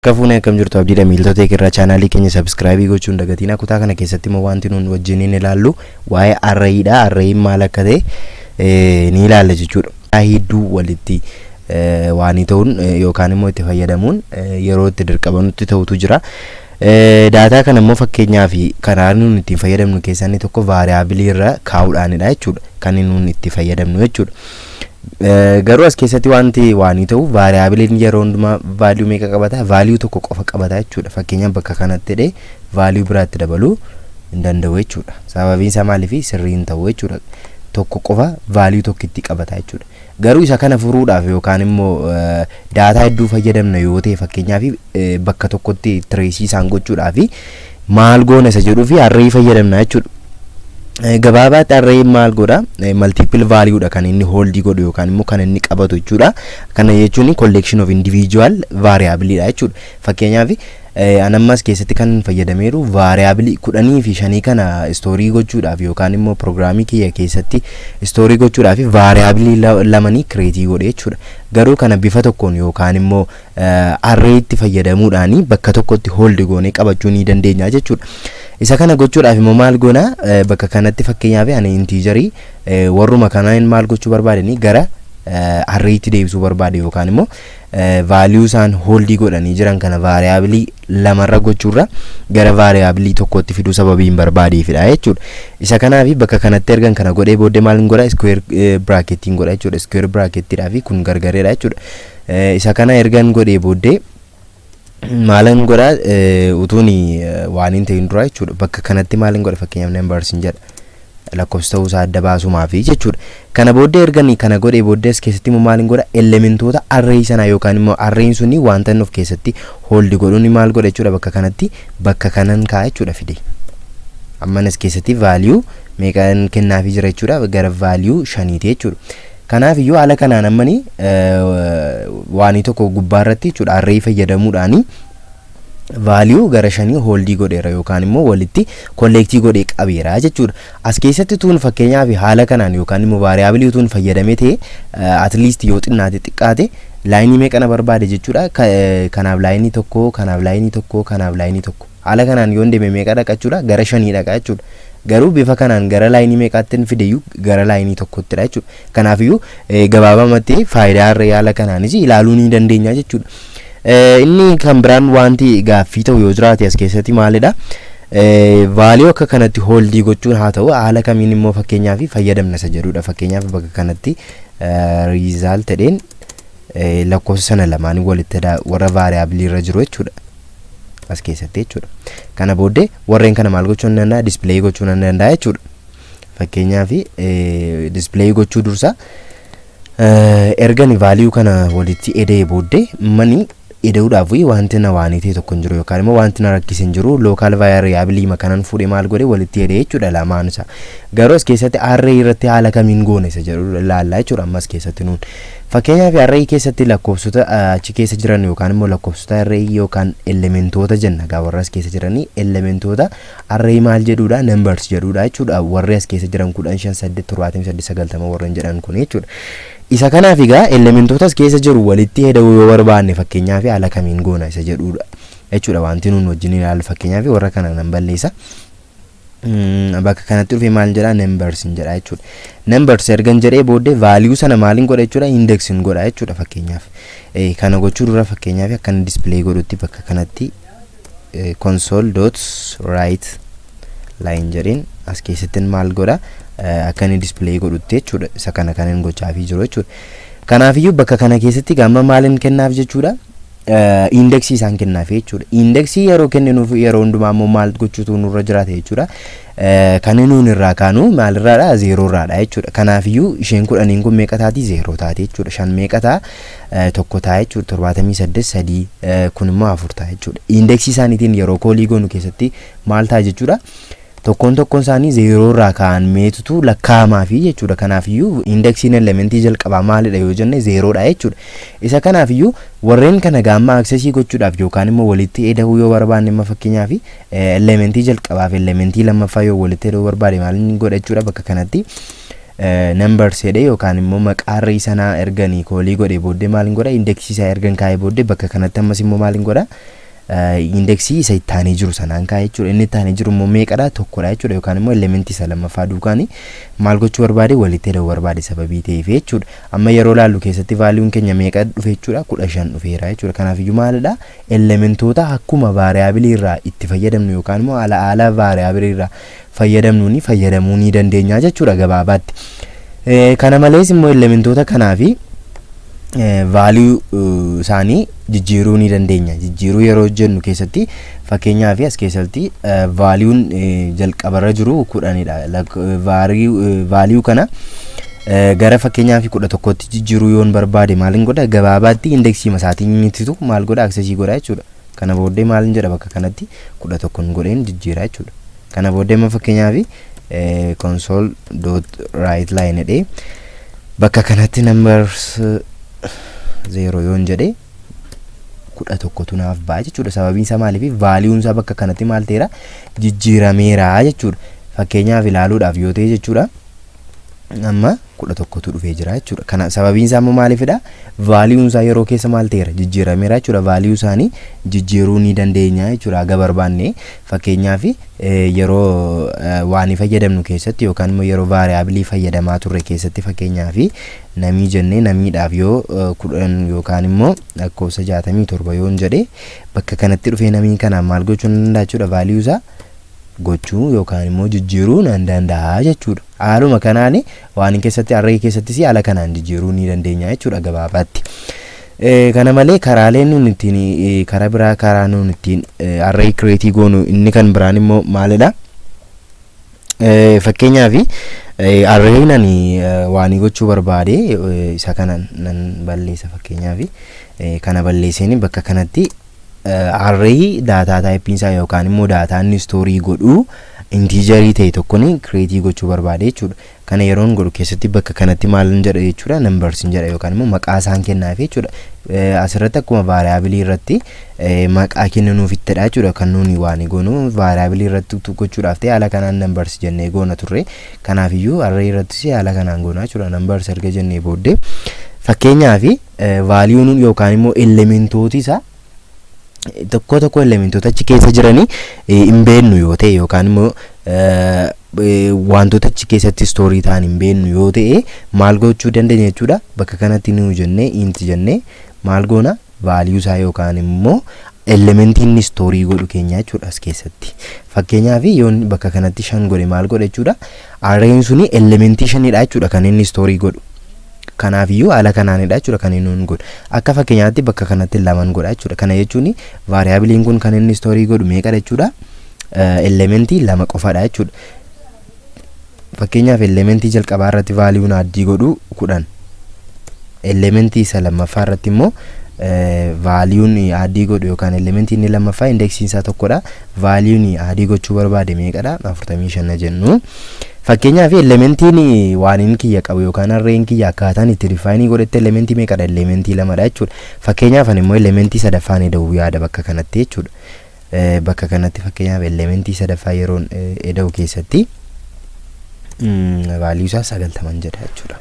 Kafuun akkam jirtu abdiidha miiltota eegarraa chaanaalii keenya subscribe gochuun dagatiin kutaa kana keessatti immoo wanti nuun wajjiniin ilaallu waa'ee arrayiidha. Arrayiin maal akka ta'e ni ilaalla jechuudha. Hedduu walitti waan ta'uun yookaan immoo itti fayyadamuun yeroo itti dirqabanutti ta'utu jira. Daataa kana immoo fakkeenyaaf kanaan nuun ittiin fayyadamnu keessaa inni tokko vaariyaabilii irra kaa'uudhaanidha jechuudha. Kan nuun itti fayyadamnu jechuudha. Garuu as keessatti wanti waan ta'u vaariyaabiliin yeroo hundumaa value meeqa qabata? Value tokko qofa qabata jechuudha. Fakkeenyaaf bakka kanatti dhee value biraatti dabaluu hin danda'u jechuudha. Sababiin isaa maaliif sirriin ta'u jechuudha. Tokko qofa value tokkitti qabata jechuudha. Garuu isa kana furuudhaaf yookaan immoo daataa hedduu fayyadamna yoo ta'e fakkeenyaaf bakka tokkotti trace isaan gochuudhaaf maal goona isa jedhuu fi array fayyadamna jechuudha. Gabaabaatti array maal godha? Multiple value dha kan inni hold godhu yookaan immoo kan inni qabatu jechuudha. Kana jechuun collection of individual variable dha jechuudha. Fakkeenyaaf anammas keessatti kan fayyadameeru variable 10 fi 5 kana story gochuudhaaf yookaan immoo programmii kiyya keessatti story gochuudhaaf variable lamanii create godhe jechuudha. Garuu kana bifa tokkoon yookaan immoo array itti fayyadamuudhaan bakka tokkotti hold goonee qabachuu ni dandeenya jechuudha. Isa kana gochuudhaaf immoo maal goona? Bakka kanatti fakkeenyaaf ani integerii warruma kanaan maal gochuu barbaadani gara arraytti deebisuu barbaade yookaan immoo value isaan hold godhanii jiran kana variable lamarra gochuurra gara variable tokkotti fiduu sababiin barbaadeefidha jechuudha. Isa kanaaf bakka kanatti ergan kana godhee booddee maal godha? Square bracketiin godha jechuudha. Square bracketidhaa fi kun gargareedha jechuudha. Isa kana ergan godhee booddee maalan godha utuun waan hin ta'in dura jechuudha. Bakka kanatti maalin godha? Fakkeenyaaf numbers jedha. Lakkoofsa ta'uu isaa adda baasumaaf jechuudha. Kana booddee erganii kana godhee booddee as keessatti immoo maalin godha? Elementoota array sanaa yookaan immoo arrayin sunni wanta inni of keessatti hold godhuun maal godha jechuudha. Bakka kanatti bakka kanan kaa'a jechuudha fide. Amma as keessatti value meeqaan kennaafii jira jechuudha? Gara value 5 jechuudha. Kanaaf iyyuu haala kanaan ammani waan tokko gubbaarratti jechuudha array fayyadamuudhaani value gara 5 hold godheera yookaan immoo walitti collect godhee qabeera jechuudha. As keessatti tuun fakkeenyaaf haala kanaan yookaan immoo variable tuun fayyadamee ta'e at least yoo xinnaate xiqqaate line meeqa na barbaade jechuudha. Kanaaf line tokko, kanaaf line tokko, kanaaf line tokko. Haala kanaan yoo deeme meeqa dhaqachuudha? Gara 5 dhaqa jechuudha. Garuu bifa kanaan gara line meeqaatti fideeyyuu gara line tokkottidha jechuudha. Kanaaf iyyuu gabaabamatti faayidaa array haala kanaanis ilaaluu ni dandeenya jechuudha. Inni kan biraan wanti gaaffii ta'u yoo jiraate as keessatti maalidha? Value akka kanatti hold gochuun haa ta'u haala kamiin immoo fakkeenyaaf fayyadamna isa jedhudha. Fakkeenyaaf bakka kanatti result jedheen lakkoofsa sana lamaan walitti warra variable irra jiru jechuudha. As keessatti jechuudha. Kana booddee warreen kana maal gochuu ni danda'a? Display gochuu ni danda'a jechuudha. Fakkeenyaaf display gochuu dursa ergani value kana walitti edee booddee mani eda'uudhaaf wanti na waan ta'e tokko hin jiru yookaan immoo wanti na rakkise hin jiru local variable makanan fuudhee maal godhe walitti edee jechuudha lamaan isaa. Garuu as keessatti array irratti haala kamiin goone isa jedhu ilaallaa jechuudha. Amma as keessatti nuun fakkeenyaaf array keessatti lakkoofsota achi keessa jiran yookaan immoo lakkoofsota array yookaan elementoota jenna. Gaa warra as keessa jiranii elementoota array maal jedhuudha? Numbers jedhuudha jechuudha. Warri as keessa jiran 15 8 78 90 warreen jedhan kun jechuudha. Isa kanaaf egaa elementoota as keessa jiru walitti heda'uu yoo barbaanne fakkeenyaaf haala kamiin goona isa jedhuudha jechuudha. Wanti nuun wajjin ilaalu fakkeenyaaf warra kana nan balleessa. Bakka kanatti dhufee maal jedha? Numbers jedha jechuudha. Numbers ergan jedhee booddee value sana maalin godha jechuudha? Index godha jechuudha. Fakkeenyaaf kana gochuu dura fakkeenyaaf akkan display godhutti bakka kanatti console.write line jedheen as keessatti maal godha? Akkan display godhutti jechuudha. Isa kana kanan gochaafii jiru jechuudha. Kanaaf iyyuu bakka kana keessatti gamma maalin kennaaf jechuudha? Index isaan kennaaf jechuudha. Index yeroo kenninuuf yeroo hundumaa immoo maal gochuutu nurra jiraate jechuudha. Kan nuun irraa kaanu maal irraadha? 0 irraadha jechuudha. Kanaaf iyyuu isheen 10 kun meeqa taati? 0 taate jechuudha. 5 meeqa taa? 1 taa jechuudha. 78 3 kun immoo 4 taa jechuudha. Index isaaniitiin yeroo koolii goonu keessatti maal taa jechuudha? Tokkoon isaanii 0 irraa kaan meetutu lakkaa'amaa fi jechuudha. Kanaaf iyyuu indexiin elementii jalqabaa maalidha yoo jenne 0 dha jechuudha. Isa kanaaf iyyuu warreen kana gamma accessii gochuudhaaf yookaan immoo walitti eda'uu yoo barbaanne amma fakkeenyaaf elementii jalqabaa fi elementii lammaffaa yoo walitti eda'uu barbaade maal godha jechuudha? Bakka kanatti numbers jedhee yookaan immoo maqaa array sanaa erganii koolii godhee booddee maaliin godha indeksii isaa ergan kaa'ee booddee bakka kanatti ammas immoo maaliin godha indeksii isa ittaanii jiru sanaan kaa'ee jechuudha. Inni ittaanii jiru immoo meeqadha tokkodha jechuudha yookaan immoo elementii isa lammaffaa duukaanii maal gochuu barbaade walitti hidhuu barbaade sababii ta'eef jechuudha. Amma yeroo laallu keessatti vaaliyuun keenya meeqa dhufe jechuudha 15 dhufeera jechuudha. Kanaaf iyyuu maalidha elementoota akkuma vaariyaabilii irraa itti fayyadamnu yookaan immoo haala vaariyaabilii irraa fayyadamuu ni dandeenya jechuudha gabaabaatti. Kana malees immoo elementoota kanaafi value isaanii jijjiiruu ni dandeenya. Jijjiiruu yeroo jennu keessatti fakkeenyaaf as keessatti value'n jalqabarra jiru 10dha. Value kana gara fakkeenyaaf 11tti jijjiiruu yoon barbaade maalin godha gabaabaatti indeksii masaatiin nititu maal godha aksesii godha jechuudha. Kana booddee maalin jedha bakka kanatti 11 godheen jijjiira jechuudha. Kana booddee ma fakkeenyaaf console.writeLine jedhee bakka kanatti numbers 0 yoon jedhee 11tu naaf ba'a jechuudha. Sababiin isaa maaliif vaaliyuun isaa bakka kanatti maal ta'eera jijjiirameera jechuudha. Fakkeenyaaf ilaaluudhaaf yoo ta'e jechuudha amma 11tu dhufee jira jechuudha. Kana sababiin isaa immoo maalifidha vaaliyuun isaa yeroo keessa maal ta'eera jijjiirameera jechuudha. Vaaliyuu isaanii jijjiiruu ni dandeenya jechuudha. Aga barbaanne fakkeenyaaf yeroo waan fayyadamnu keessatti yookaan immoo yeroo vaariyaabilii fayyadamaa turre keessatti fakkeenyaaf namii jennee namiidhaaf yoo 10 yookaan immoo lakkoofsa 67 yoon jedhee bakka kanatti dhufee namii kanaan maal gochuu danda'a jechuudha. Vaaliyuu isaa gochuu yookaan immoo jijjiiruu nan danda'a jechuudha. Haaluma kanaan waan keessatti array keessattis haala kanaan jijjiiruu ni dandeenya jechuudha gabaabaatti. Kana malee karaaleen nuti ittiin karaa biraa karaa nuti ittiin array create goonu inni kan biraan immoo maalidha? Fakkeenyaaf array nani waan gochuu barbaade isa kanan nan balleessa fakkeenyaaf kana balleesseen bakka kanatti array data type isaa yookaan immoo data inni story godhu integerii ta'e tokkoon create gochuu barbaade jechuudha. Kana yeroon godhu keessatti bakka kanatti maal jedha jechuudha numbers jedha yookaan immoo maqaa isaan kennaaf jechuudha. Asirratti akkuma variabilii irratti maqaa kennuuf ittidha jechuudha. Kan nuuni waan goonu variabilii irratti gochuudhaaf ta'e haala kanaan numbers jennee goona turre. Kanaaf iyyuu array irrattis haala kanaan goona jechuudha. Numbers erga jennee booddee fakkeenyaaf value'n yookaan immoo elementooti isaa tokko elementoota achi keessa jiranii hin beeknu yoo ta'e yookaan immoo wantoota achi keessatti story ta'an hin beeknu yoo ta'e maal gochuu dandeenya jechuudha. Bakka kanatti nu jennee int jennee maal goona value isaa yookaan immoo elementii inni story godhu keenya jechuudha as keessatti. Fakkeenyaaf yoon bakka kanatti 5 godhe maal godha jechuudha. Array'n suni elementii 5dha jechuudha kan inni story godhu. Kanaaf iyyuu haala kanaanidha jechuudha kan inni nun godhu. Akka fakkeenyaatti bakka kanatti 2 godha jechuudha. Kana jechuun variabiliin kun kan inni story godhu meeqa jechuudha? Elementii 2 qofadha jechuudha. Fakkeenyaaf elementii jalqabaa irratti vaaliyuun addii godhu 10. Elementii isa lammaffaa irratti immoo vaaliyuun addii godhu yookaan elementii inni lammaffaa indeksiin isaa tokkodha. Vaaliyuun addii gochuu barbaade meeqadha? 45 jennu. Fakkeenyaaf elementiin waan inni kiyya qabu yookaan array'n kiyya akkaataan itti define godhette elementii meeqadha? Elementii 2dha jechuudha. Fakkeenyaaf ani immoo elementii sadaffaan eda'uu yaada bakka kanatti jechuudha. Bakka kanatti fakkeenyaaf elementii sadaffaa yeroon eda'u keessatti value isaa 90 jedha jechuudha.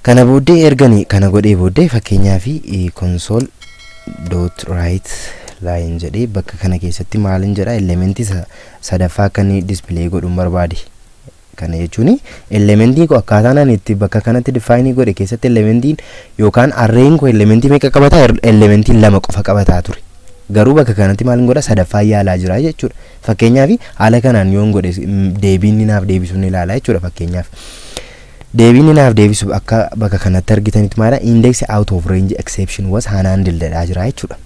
Kana booddee erganii kana godhee booddee fakkeenyaaf console.writeLine jedhee bakka kana keessatti maalin jedha elementii sadaffaa kan display godhuun barbaade. Kana jechuun elementii ko akkaataan itti bakka kanatti define godhe keessatti elementiin yookaan array'n ko elementii meeqa qabata? Elementii 2 qofa qabataa ture. Garuu bakka kanatti maalin godha sadaffaa yaalaa jira jechuudha. Fakkeenyaaf haala kanaan yoon godhe deebiin naaf deebisuun ilaala jechuudha. Fakkeenyaaf deebiin naaf deebisu akka bakka kanatti argitanitti maala index out of range exception was handled jedhaa jira jechuudha.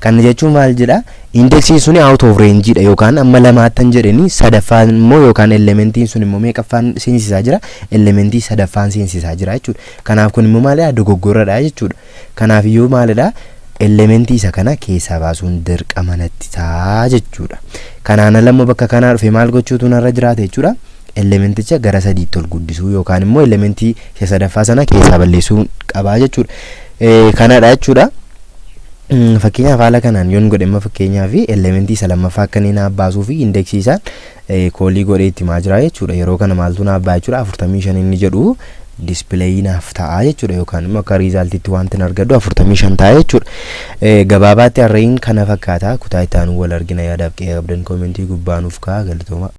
Kana jechuun maal jedha indexiin suni out of range dha yookaan amma lamaattan jedheni sadaffaan immoo yookaan elementiin sun immoo meeqaffaan seensisaa jira? Elementii sadaffaan seensisaa jira jechuudha. Kanaaf kun immoo maalidha dogoggoradha jechuudha. Kanaaf iyyuu maalidha elementii isa kana keessaa baasuun dirqama natti ta'a jechuudha. Kanaan alammoo bakka kanaa dhufe maal gochuutu narra jiraata jechuudha. Elementicha gara sadiitti ol guddisuu yookaan immoo elementii sadaffaa sana keessaa balleessuu qabaa jechuudha. Kanadha jechuudha. fakkeenyaaf haala kanaan yoon godhe amma fakkeenyaaf elementii isa lammaffaa akka inni naaf baasuu fi indeksiisaan koolii godhee itti maa jira jechuudha. Yeroo kana maaltu naaf baa jechuudha 45 inni jedhu display naaf ta'a jechuudha yookaan immoo akka riizaaltiitti wanti hin argadu 45 ta'a jechuudha. Gabaabaatti arrayin kana fakkaata kutaa itti aanu wal argina yaadaaf qe'ee qabdan koomentii gubbaa nuuf kaa'aa galatooma.